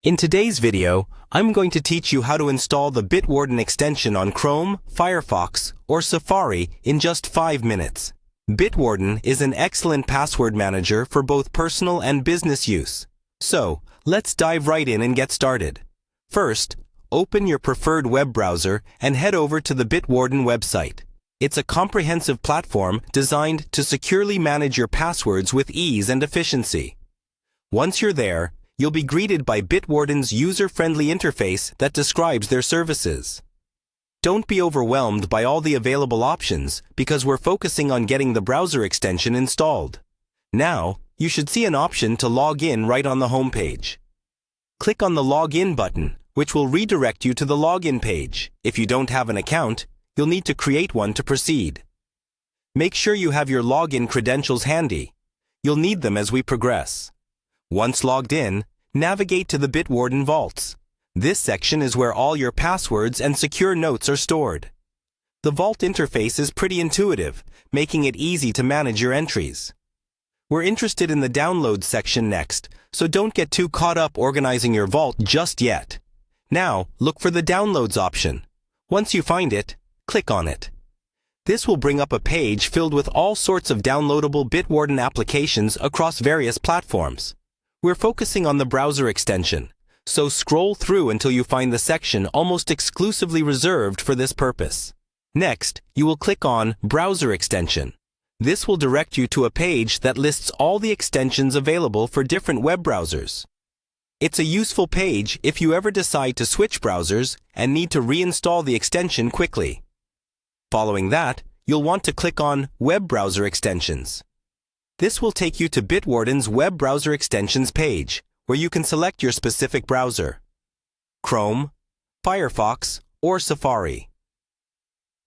In today's video, I'm going to teach you how to install the Bitwarden extension on Chrome, Firefox, or Safari in just 5 minutes. Bitwarden is an excellent password manager for both personal and business use. So, let's dive right in and get started. First, open your preferred web browser and head over to the Bitwarden website. It's a comprehensive platform designed to securely manage your passwords with ease and efficiency. Once you're there, you'll be greeted by Bitwarden's user-friendly interface that describes their services. Don't be overwhelmed by all the available options because we're focusing on getting the browser extension installed. Now, you should see an option to log in right on the home page. Click on the Login button, which will redirect you to the login page. If you don't have an account, you'll need to create one to proceed. Make sure you have your login credentials handy. You'll need them as we progress. Once logged in, navigate to the Bitwarden vaults. This section is where all your passwords and secure notes are stored. The vault interface is pretty intuitive, making it easy to manage your entries. We're interested in the Downloads section next, so don't get too caught up organizing your vault just yet. Now, look for the Downloads option. Once you find it, click on it. This will bring up a page filled with all sorts of downloadable Bitwarden applications across various platforms. We're focusing on the browser extension, so scroll through until you find the section almost exclusively reserved for this purpose. Next, you will click on Browser Extension. This will direct you to a page that lists all the extensions available for different web browsers. It's a useful page if you ever decide to switch browsers and need to reinstall the extension quickly. Following that, you'll want to click on Web Browser Extensions. This will take you to Bitwarden's Web Browser Extensions page, where you can select your specific browser: Chrome, Firefox, or Safari.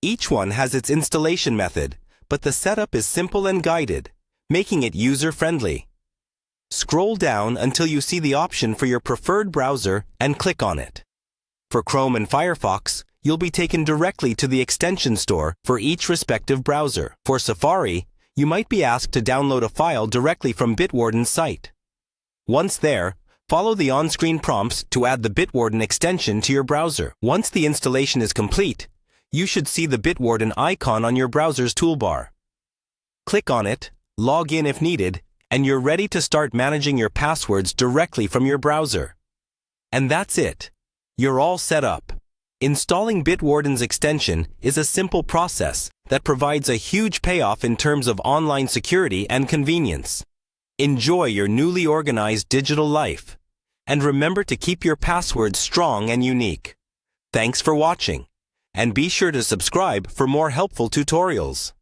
Each one has its installation method, but the setup is simple and guided, making it user-friendly. Scroll down until you see the option for your preferred browser and click on it. For Chrome and Firefox, you'll be taken directly to the extension store for each respective browser. For Safari, you might be asked to download a file directly from Bitwarden's site. Once there, follow the on-screen prompts to add the Bitwarden extension to your browser. Once the installation is complete, you should see the Bitwarden icon on your browser's toolbar. Click on it, log in if needed, and you're ready to start managing your passwords directly from your browser. And that's it. You're all set up. Installing Bitwarden's extension is a simple process that provides a huge payoff in terms of online security and convenience. Enjoy your newly organized digital life. And remember to keep your passwords strong and unique. Thanks for watching. And be sure to subscribe for more helpful tutorials.